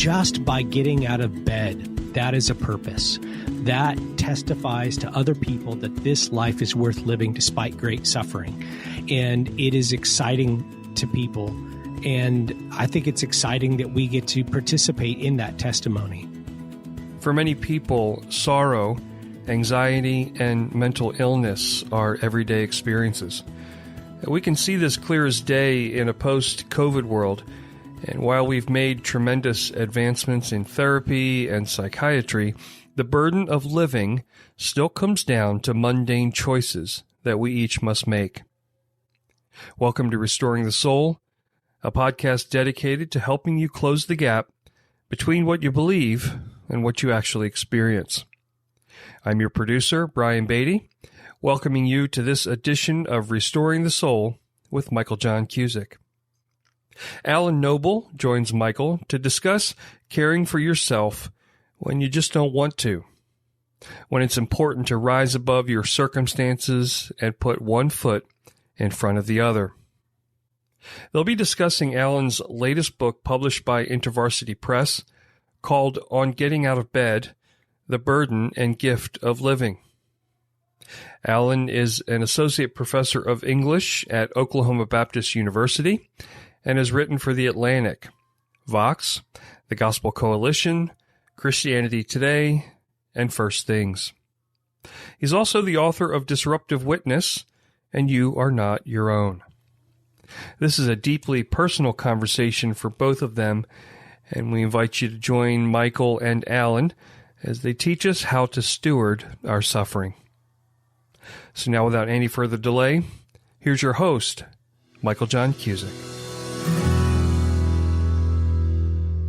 just by getting out of bed, that is a purpose. That testifies to other people that this life is worth living despite great suffering. And it is exciting to people. And I think it's exciting that we get to participate in that testimony. For many people, sorrow, anxiety, and mental illness are everyday experiences. We can see this clear as day in a post-COVID world. And while we've made tremendous advancements in therapy and psychiatry, the burden of living still comes down to mundane choices that we each must make. Welcome to Restoring the Soul, a podcast dedicated to helping you close the gap between what you believe and what you actually experience. I'm your producer, Brian Beatty, welcoming you to this edition of Restoring the Soul with Michael John Cusick. Alan Noble joins Michael to discuss caring for yourself when you just don't want to, when it's important to rise above your circumstances and put one foot in front of the other. They'll be discussing Alan's latest book published by InterVarsity Press called On Getting Out of Bed, The Burden and Gift of Living. Alan is an associate professor of English at Oklahoma Baptist University and has written for The Atlantic, Vox, The Gospel Coalition, Christianity Today, and First Things. He's also the author of Disruptive Witness and You Are Not Your Own. This is a deeply personal conversation for both of them, and we invite you to join Michael and Alan as they teach us how to steward our suffering. So now, without any further delay, here's your host, Michael John Cusick.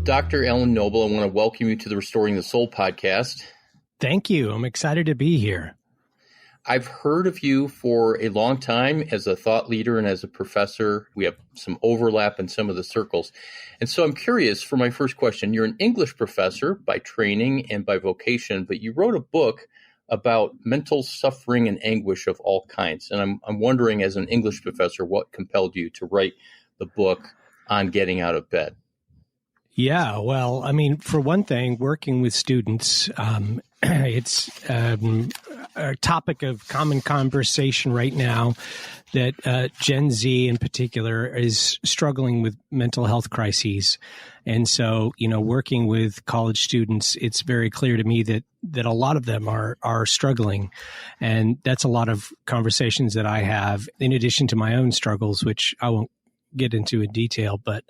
Dr. Alan Noble, I want to welcome you to the Restoring the Soul podcast. Thank you. I'm excited to be here. I've heard of you for a long time as a thought leader and as a professor. We have some overlap in some of the circles. And so I'm curious for my first question. You're an English professor by training and by vocation, but you wrote a book about mental suffering and anguish of all kinds. And I'm wondering, as an English professor, what compelled you to write the book on getting out of bed? Yeah, well, I mean, for one thing, working with students, it's a topic of common conversation right now that Gen Z in particular is struggling with mental health crises. And so, working with college students, it's very clear to me that a lot of them are struggling. And that's a lot of conversations that I have in addition to my own struggles, which I won't get into in detail, but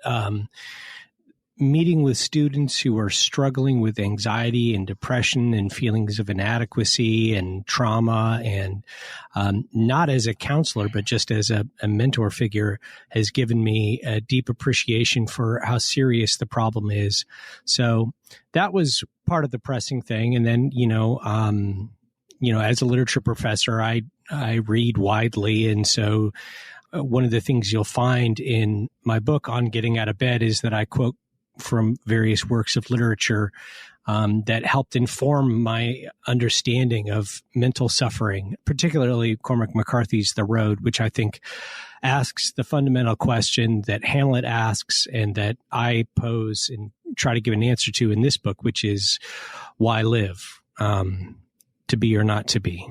meeting with students who are struggling with anxiety and depression and feelings of inadequacy and trauma, and not as a counselor, but just as a mentor figure, has given me a deep appreciation for how serious the problem is. So that was part of the pressing thing. And then, as a literature professor, I read widely. And so one of the things you'll find in my book on getting out of bed is that I quote from various works of literature that helped inform my understanding of mental suffering, particularly Cormac McCarthy's The Road, which I think asks the fundamental question that Hamlet asks and that I pose and try to give an answer to in this book, which is, why live? To be or not to be.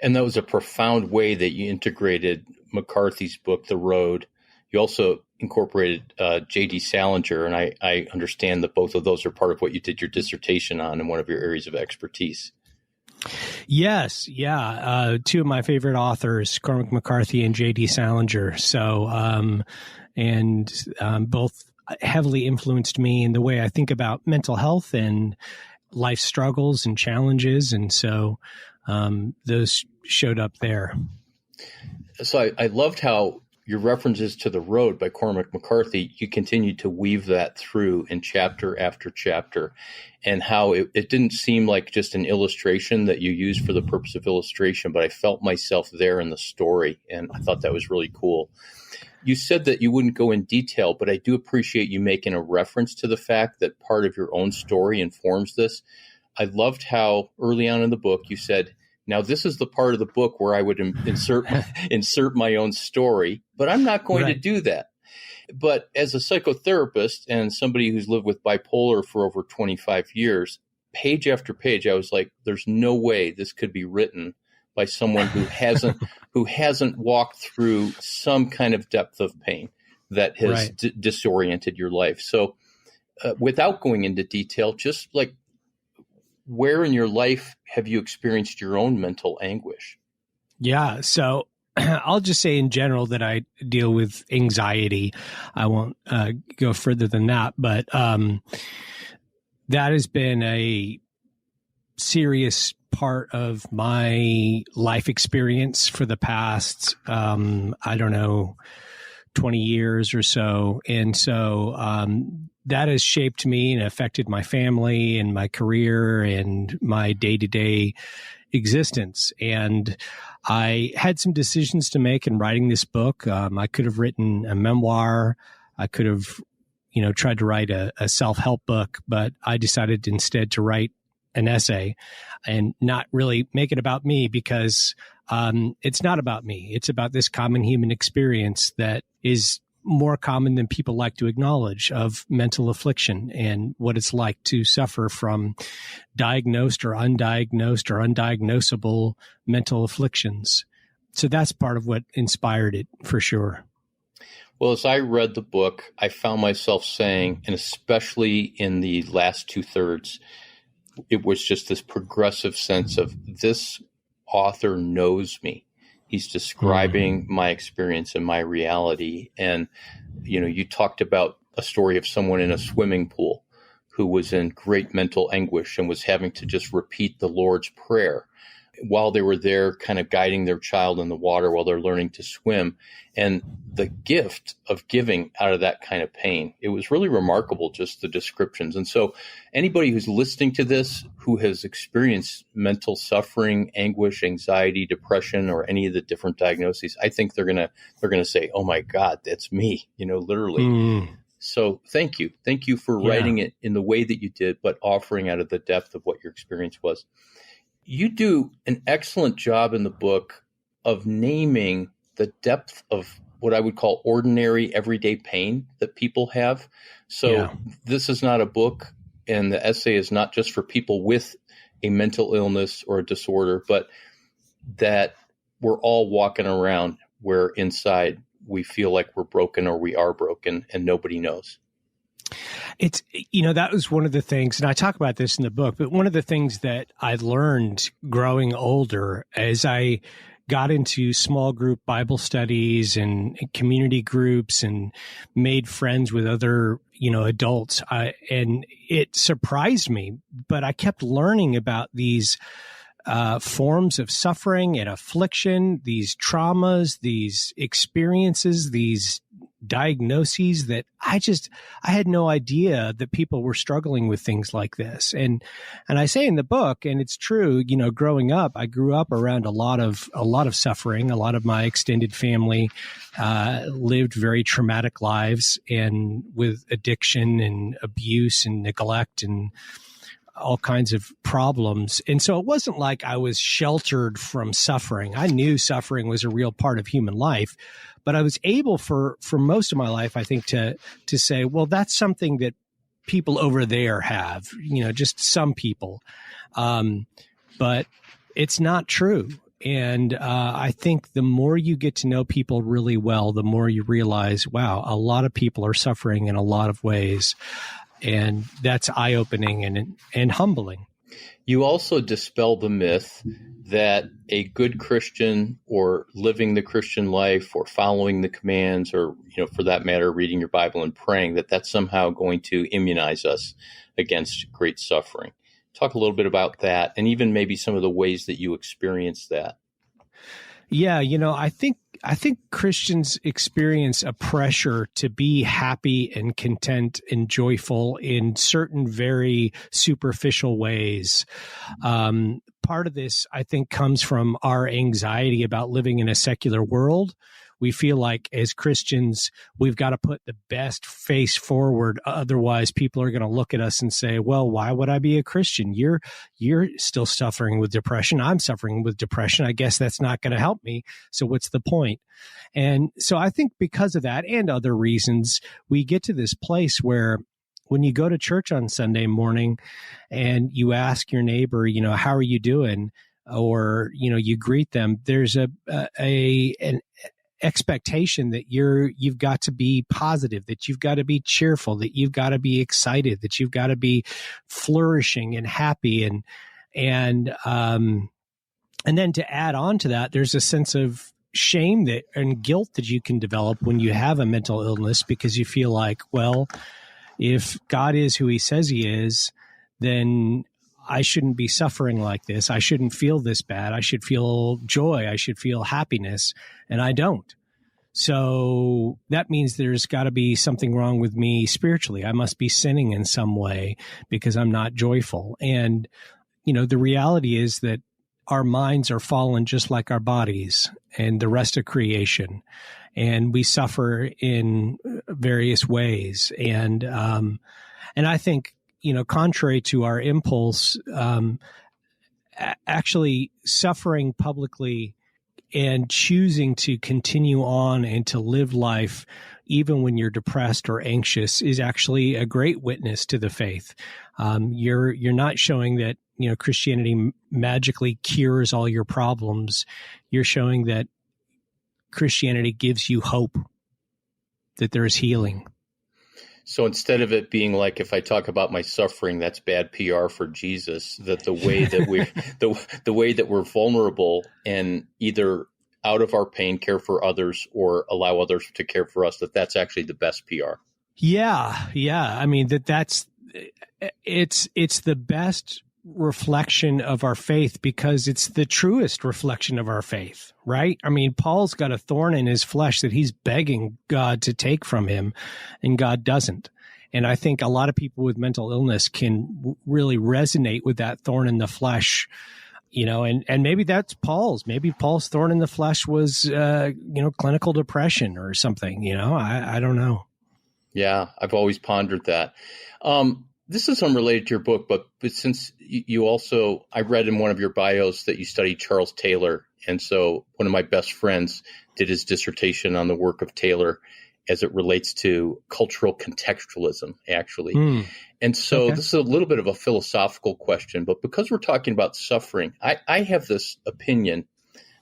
And that was a profound way that you integrated McCarthy's book, The Road. You also incorporated J.D. Salinger, and I understand that both of those are part of what you did your dissertation on in one of your areas of expertise. Yes, yeah. Two of my favorite authors, Cormac McCarthy and J.D. Salinger. So, both heavily influenced me in the way I think about mental health and life struggles and challenges. And so those showed up there. So I loved how your references to The Road by Cormac McCarthy, you continued to weave that through in chapter after chapter, and how it didn't seem like just an illustration that you used for the purpose of illustration, but I felt myself there in the story, and I thought that was really cool. You said that you wouldn't go in detail, but I do appreciate you making a reference to the fact that part of your own story informs this. I loved how early on in the book you said, now, this is the part of the book where I would insert my own story, but I'm not going to do that. But as a psychotherapist and somebody who's lived with bipolar for over 25 years, page after page, I was like, there's no way this could be written by someone who hasn't walked through some kind of depth of pain that has disoriented your life. So without going into detail, just like, where in your life have you experienced your own mental anguish? Yeah. So I'll just say in general that I deal with anxiety. I won't go further than that, but that has been a serious part of my life experience for the past, 20 years or so. And so that has shaped me and affected my family and my career and my day-to-day existence. And I had some decisions to make in writing this book. I could have written a memoir. I could have, tried to write a self-help book, but I decided instead to write an essay and not really make it about me, because it's not about me. It's about this common human experience that is more common than people like to acknowledge, of mental affliction and what it's like to suffer from diagnosed or undiagnosable mental afflictions. So that's part of what inspired it, for sure. Well, as I read the book, I found myself saying, and especially in the last 2/3, it was just this progressive sense of, this author knows me. He's describing my experience and my reality. And, you talked about a story of someone in a swimming pool who was in great mental anguish and was having to just repeat the Lord's Prayer while they were there, kind of guiding their child in the water while they're learning to swim. And the gift of giving out of that kind of pain, it was really remarkable, just the descriptions. And so anybody who's listening to this who has experienced mental suffering, anguish, anxiety, depression, or any of the different diagnoses, I think they're gonna say, oh my God, that's me, literally. So thank you. Thank you for writing it in the way that you did, but offering out of the depth of what your experience was. You do an excellent job in the book of naming the depth of what I would call ordinary, everyday pain that people have. So this is not a book, and the essay is not just for people with a mental illness or a disorder, but that we're all walking around where inside we feel like we're broken or we are broken and nobody knows. It's, that was one of the things, and I talk about this in the book, but one of the things that I learned growing older as I got into small group Bible studies and community groups and made friends with other, adults. And it surprised me, but I kept learning about these forms of suffering and affliction, these traumas, these experiences, these diagnoses that I had no idea that people were struggling with things like this. And I say in the book, and it's true, growing up, I grew up around a lot of suffering. A lot of my extended family lived very traumatic lives, and with addiction and abuse and neglect and all kinds of problems. And so it wasn't like I was sheltered from suffering. I knew suffering was a real part of human life, but I was able for most of my life, I think, to say, well, that's something that people over there have, just some people. But it's not true. And I think the more you get to know people really well, the more you realize, wow, a lot of people are suffering in a lot of ways. And that's eye-opening and humbling. You also dispel the myth that a good Christian, or living the Christian life, or following the commands, or, for that matter, reading your Bible and praying, that's somehow going to immunize us against great suffering. Talk a little bit about that, and even maybe some of the ways that you experienced that. Yeah, I think Christians experience a pressure to be happy and content and joyful in certain very superficial ways. Part of this, I think, comes from our anxiety about living in a secular world. We feel like as Christians, we've got to put the best face forward. Otherwise, people are going to look at us and say, well, why would I be a Christian? You're still suffering with depression. I'm suffering with depression. I guess that's not going to help me. So what's the point? point. And so I think because of that and other reasons, we get to this place where when you go to church on Sunday morning and you ask your neighbor, how are you doing? Or, you greet them, there's an expectation that you've got to be positive, that you've got to be cheerful, that you've got to be excited, that you've got to be flourishing and happy. And then to add on to that, there's a sense of shame and guilt that you can develop when you have a mental illness, because you feel like, well, if God is who he says he is, then I shouldn't be suffering like this. I shouldn't feel this bad. I should feel joy. I should feel happiness. And I don't. So that means there's got to be something wrong with me spiritually. I must be sinning in some way because I'm not joyful. And, the reality is that our minds are fallen just like our bodies and the rest of creation. And we suffer in various ways. And I think, contrary to our impulse, actually suffering publicly and choosing to continue on and to live life, even when you're depressed or anxious, is actually a great witness to the faith. You're not showing that, Christianity magically cures all your problems. You're showing that Christianity gives you hope, that there is healing. So instead of it being like, if I talk about my suffering, that's bad PR for Jesus, that the way that we the way that we're vulnerable and either out of our pain care for others or allow others to care for us, that's actually the best PR. Yeah. I mean, it's the best reflection of our faith because it's the truest reflection of our faith, right? I mean, Paul's got a thorn in his flesh that he's begging God to take from him, and God doesn't. And I think a lot of people with mental illness can really resonate with that thorn in the flesh, and maybe that's Paul's. Maybe Paul's thorn in the flesh was, clinical depression or something, I don't know. Yeah, I've always pondered that. This is unrelated to your book, but since you also, I read in one of your bios that you studied Charles Taylor. And so one of my best friends did his dissertation on the work of Taylor as it relates to cultural contextualism, actually. And so This is a little bit of a philosophical question, but because we're talking about suffering, I have this opinion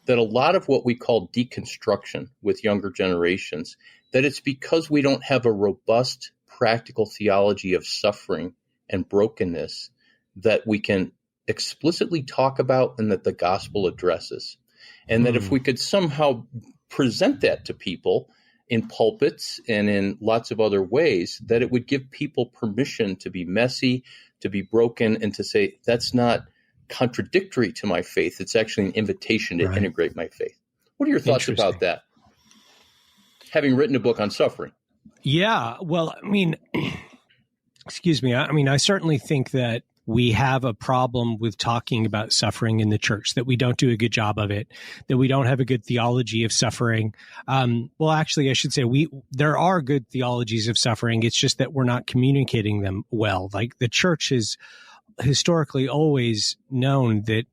that a lot of what we call deconstruction with younger generations, that it's because we don't have a robust practical theology of suffering and brokenness that we can explicitly talk about and that the gospel addresses. And that if we could somehow present that to people in pulpits and in lots of other ways, that it would give people permission to be messy, to be broken, and to say, that's not contradictory to my faith. It's actually an invitation to integrate my faith. What are your thoughts about that? Having written a book on suffering. Yeah, well, I mean, excuse me. I mean, I certainly think that we have a problem with talking about suffering in the church, that we don't do a good job of it, that we don't have a good theology of suffering. Well, actually, I should say there are good theologies of suffering. It's just that we're not communicating them well. Like the church has historically always known that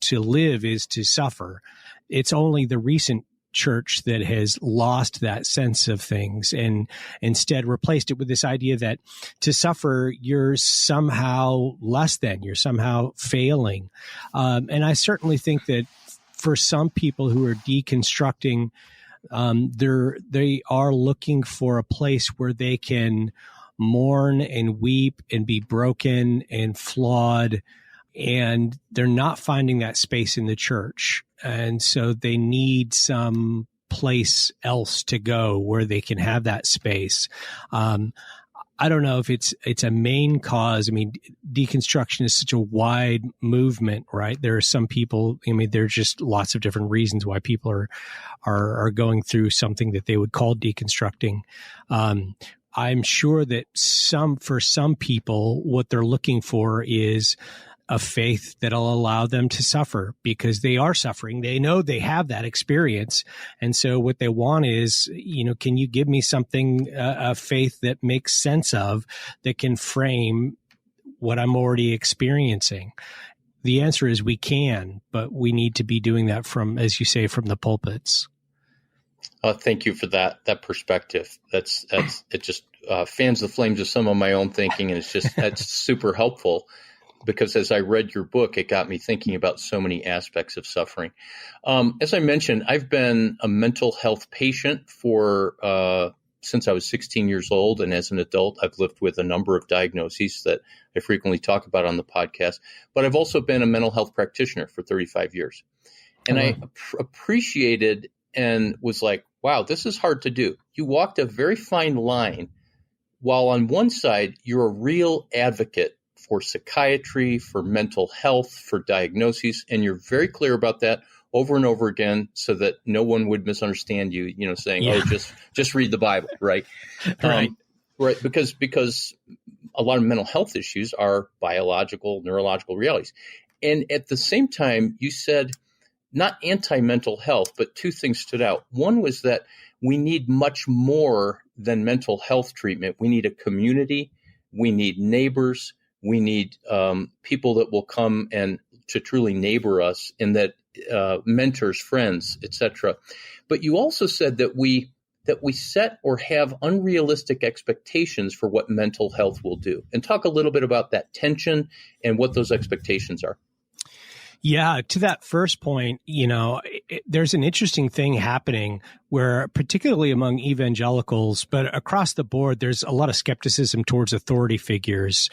to live is to suffer. It's only the recent church that has lost that sense of things and instead replaced it with this idea that to suffer, you're somehow less than, you're somehow failing. And I certainly think that for some people who are deconstructing, they are looking for a place where they can mourn and weep and be broken and flawed, and they're not finding that space in the church. And so they need some place else to go where they can have that space. I don't know if it's a main cause. I mean, deconstruction is such a wide movement, right? There are some people, I mean, there's just lots of different reasons why people are going through something that they would call deconstructing. I'm sure that for some people, what they're looking for is a faith that'll allow them to suffer because they are suffering. They know they have that experience. And so what they want is, can you give me something, a faith that makes sense of, that can frame what I'm already experiencing? The answer is we can, but we need to be doing that from, as you say, from the pulpits. Thank you for that perspective. That's it. Just fans the flames of some of my own thinking, and that's super helpful, because as I read your book, it got me thinking about so many aspects of suffering. As I mentioned, I've been a mental health patient since I was 16 years old, and as an adult, I've lived with a number of diagnoses that I frequently talk about on the podcast. But I've also been a mental health practitioner for 35 years, and I appreciated and was like, wow, this is hard to do. You walked a very fine line, while on one side, you're a real advocate for psychiatry, for mental health, for diagnoses, and you're very clear about that over and over again so that no one would misunderstand you, saying, oh, just read the Bible, right? Right. Right, because a lot of mental health issues are biological, neurological realities. And at the same time, you said, not anti-mental health, but two things stood out. One was that we need much more than mental health treatment. We need a community. We need neighbors. We need people that will come and to truly neighbor us, and that mentors, friends, etc. But you also said that we set or have unrealistic expectations for what mental health will do. And talk a little bit about that tension and what those expectations are. Yeah, to that first point, there's an interesting thing happening where, particularly among evangelicals, but across the board, there's a lot of skepticism towards authority figures.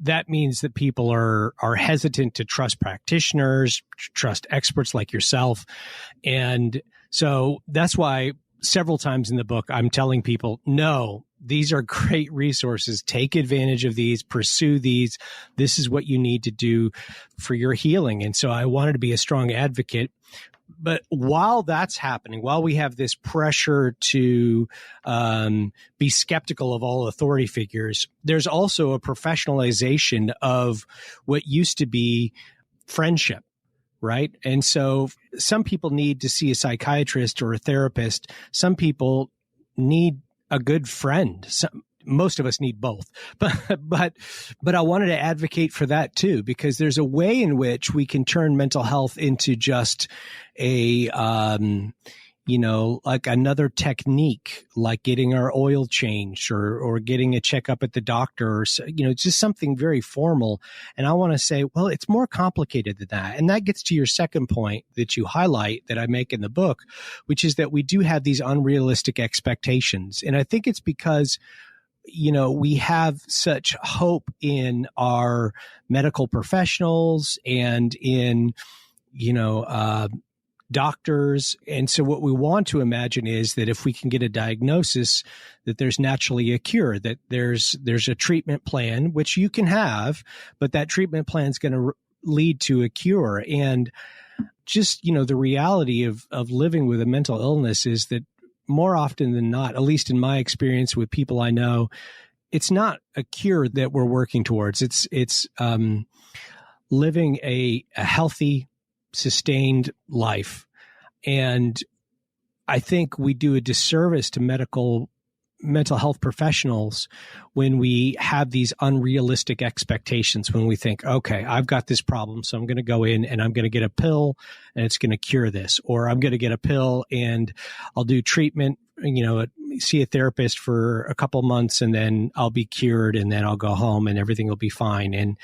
That means that people are hesitant to trust practitioners, trust experts like yourself. And so that's why several times in the book, I'm telling people, no, these are great resources. Take advantage of these, pursue these. This is what you need to do for your healing. And so I wanted to be a strong advocate. But while that's happening, while we have this pressure to be skeptical of all authority figures, there's also a professionalization of what used to be friendship, right? And so some people need to see a psychiatrist or a therapist. Some people need a good friend. Most of us need both, but I wanted to advocate for that too, because there's a way in which we can turn mental health into just a, like another technique, like getting our oil changed or getting a checkup at the doctor, or, just something very formal. And I want to say, well, it's more complicated than that. And that gets to your second point that you highlight that I make in the book, which is that we do have these unrealistic expectations. And I think it's because we have such hope in our medical professionals and in, doctors. And so what we want to imagine is that if we can get a diagnosis, that there's naturally a cure, that there's a treatment plan, which you can have, but that treatment plan is going to lead to a cure. And just, the reality of living with a mental illness is that more often than not, at least in my experience with people I know, it's not a cure that we're working towards. It's living a healthy, sustained life. And I think we do a disservice to mental health professionals when we have these unrealistic expectations, when we think, okay, I've got this problem, so I'm going to go in and I'm going to get a pill and it's going to cure this, or I'm going to get a pill and I'll do treatment, see a therapist for a couple months and then I'll be cured and then I'll go home and everything will be fine. And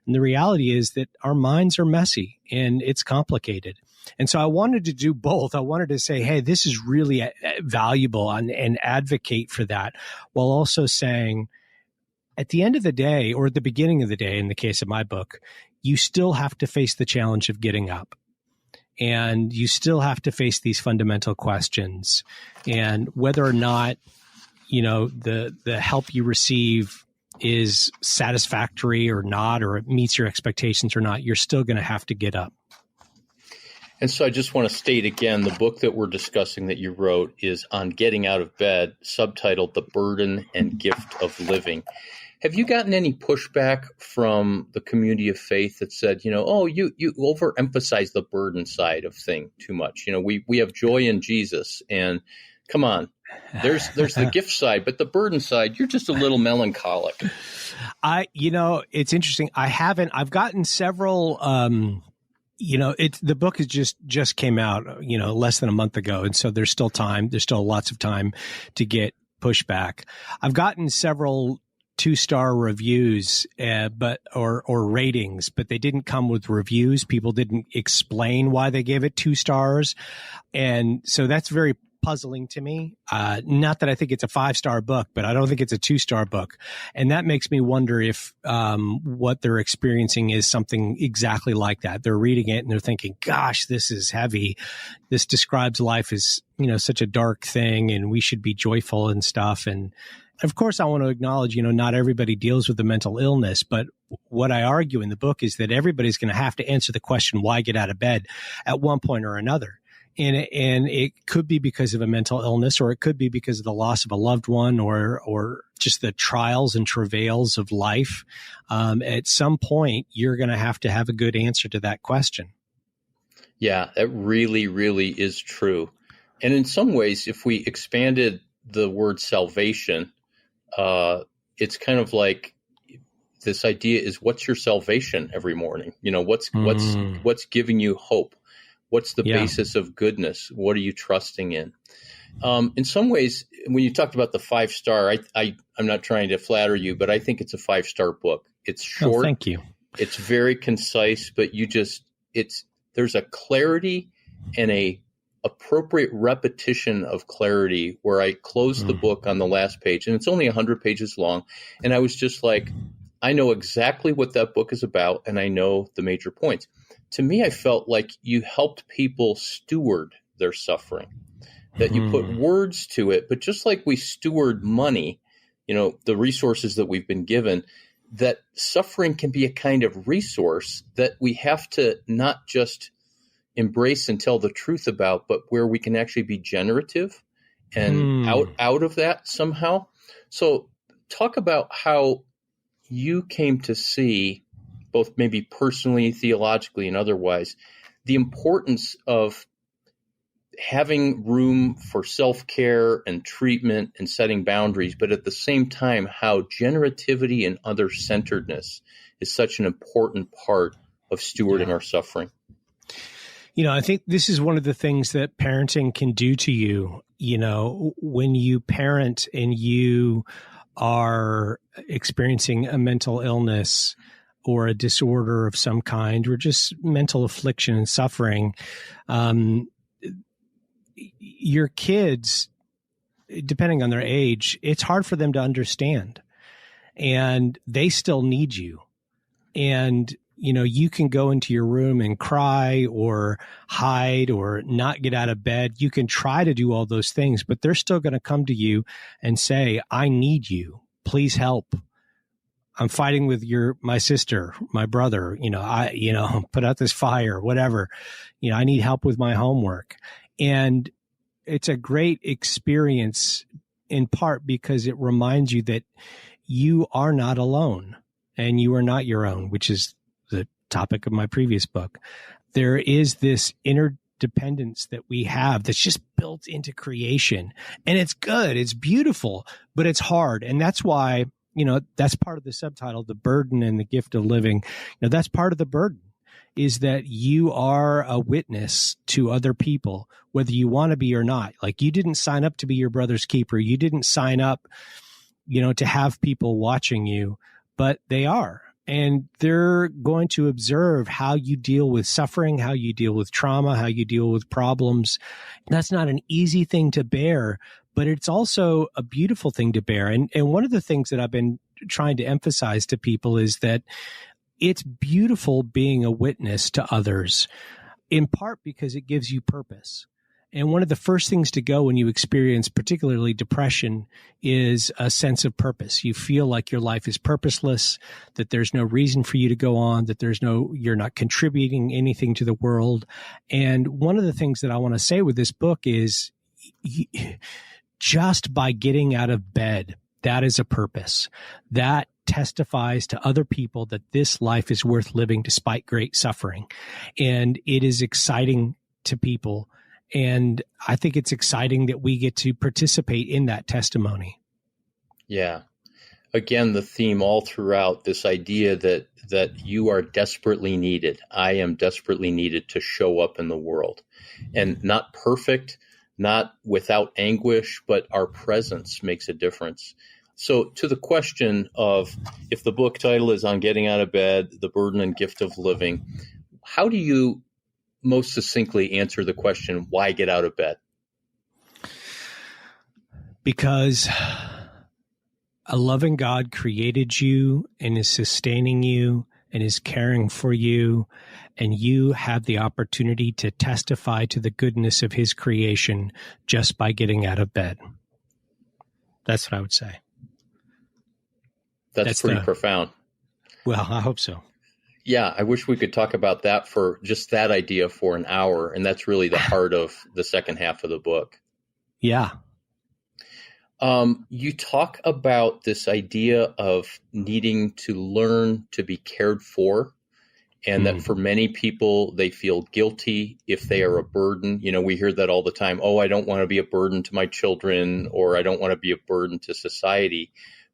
the reality is that our minds are messy and it's complicated. And so I wanted to do both. I wanted to say, hey, this is really valuable and advocate for that, while also saying at the end of the day, or at the beginning of the day, in the case of my book, you still have to face the challenge of getting up. And you still have to face these fundamental questions. And whether or not, the help you receive is satisfactory or not, or it meets your expectations or not, you're still going to have to get up. And so I just want to state again, the book that we're discussing that you wrote is On Getting Out of Bed, subtitled The Burden and Gift of Living. Have you gotten any pushback from the community of faith that said, you overemphasize the burden side of thing too much? We have joy in Jesus, and come on, there's the gift side, but the burden side, you're just a little melancholic. It's interesting. I've gotten several The book is just came out, less than a month ago. And so there's still time. There's still lots of time to get pushback. I've gotten several 2-star reviews, or ratings, but they didn't come with reviews. People didn't explain why they gave it 2 stars. And so that's very puzzling to me. Not that I think it's a 5-star book, but I don't think it's a 2-star book. And that makes me wonder if what they're experiencing is something exactly like that. They're reading it and they're thinking, gosh, this is heavy. This describes life as, such a dark thing, and we should be joyful and stuff. And of course, I want to acknowledge, not everybody deals with a mental illness, but what I argue in the book is that everybody's going to have to answer the question, why get out of bed, at one point or another. And it could be because of a mental illness, or it could be because of the loss of a loved one, or just the trials and travails of life. At some point, you're going to have a good answer to that question. Yeah, that really, really is true. And in some ways, if we expanded the word salvation, it's kind of like this idea is, what's your salvation every morning? What's giving you hope? What's the basis of goodness? What are you trusting in? In some ways, when you talked about the 5-star, I'm not trying to flatter you, but I think it's a 5-star book. It's short. Oh, thank you. It's very concise, but there's a clarity and a appropriate repetition of clarity where I closed the book on the last page, and it's only 100 pages long. And I was just like, I know exactly what that book is about, and I know the major points. To me, I felt like you helped people steward their suffering, that you put words to it. But just like we steward money, the resources that we've been given, that suffering can be a kind of resource that we have to not just embrace and tell the truth about, but where we can actually be generative and out of that somehow. So talk about how you came to see, both maybe personally, theologically, and otherwise, the importance of having room for self-care and treatment and setting boundaries, but at the same time, how generativity and other-centeredness is such an important part of stewarding our suffering. I think this is one of the things that parenting can do to you. When you parent and you are experiencing a mental illness or a disorder of some kind, or just mental affliction and suffering, your kids, depending on their age, it's hard for them to understand, and they still need you. And you can go into your room and cry or hide or not get out of bed. You can try to do all those things, but they're still going to come to you and say, I need you. Please help. I'm fighting with my sister, my brother, put out this fire, whatever. I need help with my homework. And it's a great experience, in part because it reminds you that you are not alone and you are not your own, which is the topic of my previous book. There is this interdependence that we have that's just built into creation, and it's good. It's beautiful, but it's hard. And that's why, that's part of the subtitle, The Burden and the Gift of Living. That's part of the burden, is that you are a witness to other people, whether you want to be or not. Like, you didn't sign up to be your brother's keeper. You didn't sign up, to have people watching you, but they are. And they're going to observe how you deal with suffering, how you deal with trauma, how you deal with problems. That's not an easy thing to bear, but it's also a beautiful thing to bear. And one of the things that I've been trying to emphasize to people is that it's beautiful being a witness to others, in part because it gives you purpose. And one of the first things to go when you experience particularly depression is a sense of purpose. You feel like your life is purposeless, that there's no reason for you to go on, that you're not contributing anything to the world. And one of the things that I want to say with this book is, just by getting out of bed, that is a purpose. That testifies to other people that this life is worth living despite great suffering. And it is exciting to people. And I think it's exciting that we get to participate in that testimony. Yeah. Again, the theme all throughout, this idea that you are desperately needed. I am desperately needed to show up in the world. And not perfect, not without anguish, but our presence makes a difference. So to the question of if the book title is On Getting Out of Bed, The Burden and Gift of Living, how do you most succinctly answer the question, why get out of bed? Because a loving God created you and is sustaining you and is caring for you, and you have the opportunity to testify to the goodness of his creation just by getting out of bed. That's what I would say. That's pretty profound. Well, I hope so. Yeah, I wish we could talk about that for just that idea for an hour, and that's really the heart of the second half of the book. Yeah. You talk about this idea of needing to learn to be cared for, and that for many people, they feel guilty if they are a burden. You know, we hear that all the time. Oh, I don't want to be a burden to my children, or I don't want to be a burden to society.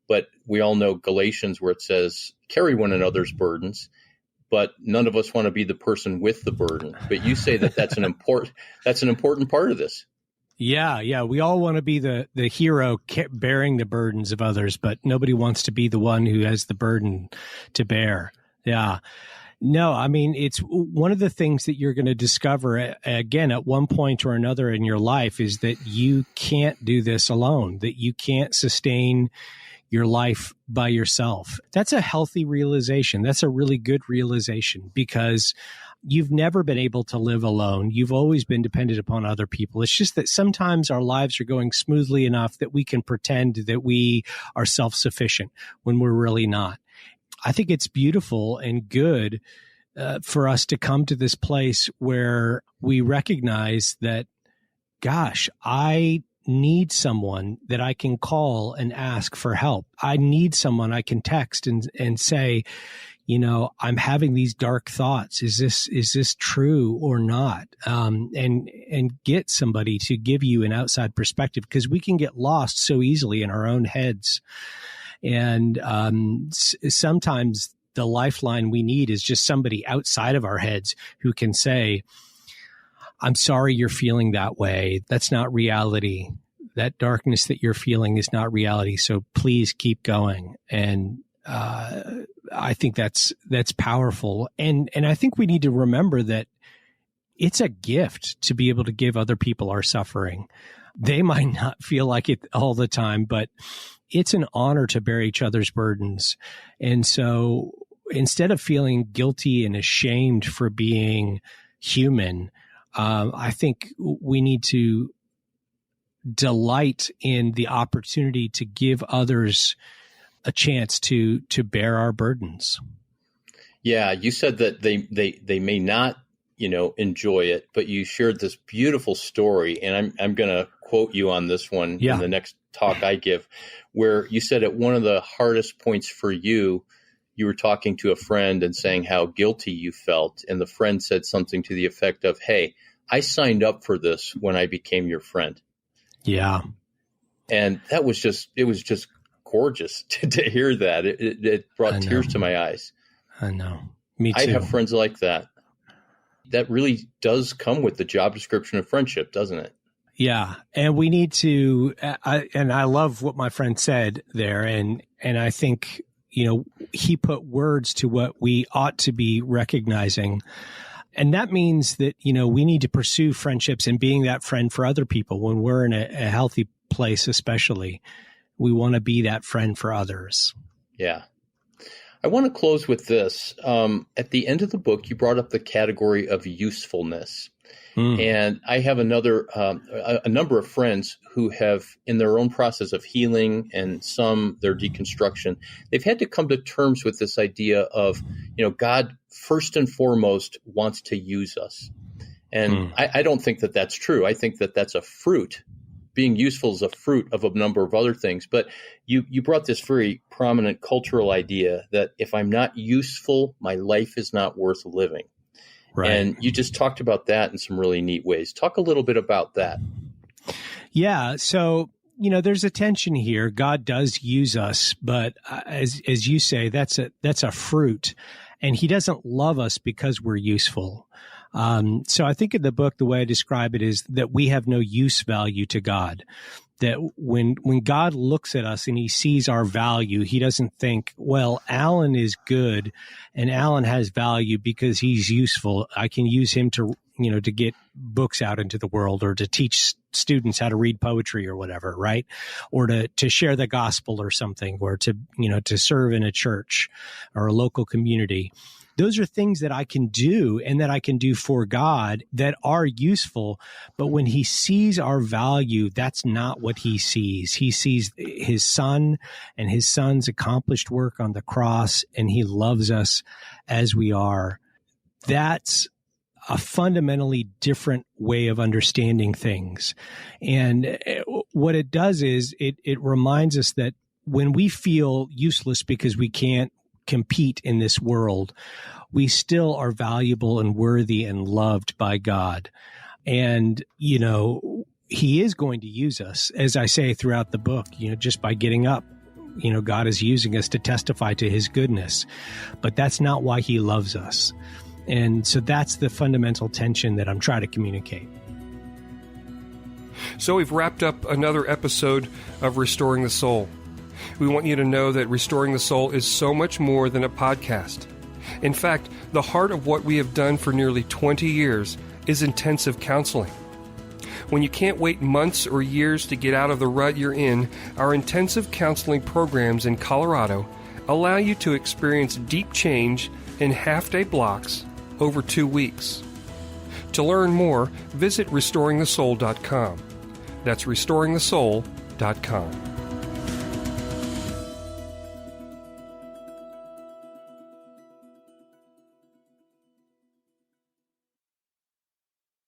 But we all know Galatians, where it says, carry one another's burdens, but none of us want to be the person with the burden. But you say that that's an important part of this. Yeah. We all want to be the hero bearing the burdens of others, but nobody wants to be the one who has the burden to bear. Yeah. No, I mean, it's one of the things that you're going to discover, again, at one point or another in your life, is that you can't do this alone, that you can't sustain your life by yourself. That's a healthy realization. That's a really good realization, because you've never been able to live alone. You've always been dependent upon other people. It's just that sometimes our lives are going smoothly enough that we can pretend that we are self-sufficient when we're really not. I think it's beautiful and good for us to come to this place where we recognize that, gosh, I need someone that I can call and ask for help. I need someone I can text and say, you know, I'm having these dark thoughts. Is this true or not? And get somebody to give you an outside perspective, because we can get lost so easily in our own heads. And sometimes the lifeline we need is just somebody outside of our heads who can say, I'm sorry you're feeling that way. That's not reality. That darkness that you're feeling is not reality. So please keep going. And I think that's powerful. And I think we need to remember that it's a gift to be able to give other people our suffering. They might not feel like it all the time, but it's an honor to bear each other's burdens. And so instead of feeling guilty and ashamed for being human, I think we need to delight in the opportunity to give others a chance to bear our burdens. Yeah, you said that they may not, enjoy it, but you shared this beautiful story, and I'm going to quote you on this one in the next talk I give, where you said at one of the hardest points for you, you were talking to a friend and saying how guilty you felt, and the friend said something to the effect of, "Hey, I signed up for this when I became your friend." Yeah. And it was just gorgeous to hear that. It brought tears to my eyes. I know. Me too. I have friends like that. That really does come with the job description of friendship, doesn't it? Yeah. And we need to, I love what my friend said there. And I think, he put words to what we ought to be recognizing. And that means that, we need to pursue friendships and being that friend for other people when we're in a healthy place, especially. We want to be that friend for others. Yeah. I want to close with this. At the end of the book, you brought up the category of usefulness. And I have a number of friends who have, in their own process of healing and some their deconstruction, they've had to come to terms with this idea of, God first and foremost wants to use us. And I don't think that that's true. I think that that's a fruit. Being useful is a fruit of a number of other things. But you brought this very prominent cultural idea that if I'm not useful, my life is not worth living. Right. And you just talked about that in some really neat ways. Talk a little bit about that. Yeah. So, there's a tension here. God does use us, but as you say, that's a fruit, and he doesn't love us because we're useful. So I think in the book, the way I describe it is that we have no use value to God. That when God looks at us and he sees our value, he doesn't think, well, Alan is good and Alan has value because he's useful. I can use him to get books out into the world, or to teach students how to read poetry or whatever, right? Or to share the gospel or something, or to serve in a church or a local community. Those are things that I can do and that I can do for God that are useful. But when he sees our value, that's not what he sees. He sees his son and his son's accomplished work on the cross, and he loves us as we are. That's a fundamentally different way of understanding things. And what it does is it reminds us that when we feel useless because we can't compete in this world, we still are valuable and worthy and loved by God. And, he is going to use us, as I say throughout the book, just by getting up. God is using us to testify to his goodness, but that's not why he loves us. And so that's the fundamental tension that I'm trying to communicate. So we've wrapped up another episode of Restoring the Soul. We want you to know that Restoring the Soul is so much more than a podcast. In fact, the heart of what we have done for nearly 20 years is intensive counseling. When you can't wait months or years to get out of the rut you're in, our intensive counseling programs in Colorado allow you to experience deep change in half-day blocks over 2 weeks. To learn more, visit restoringthesoul.com. That's restoringthesoul.com.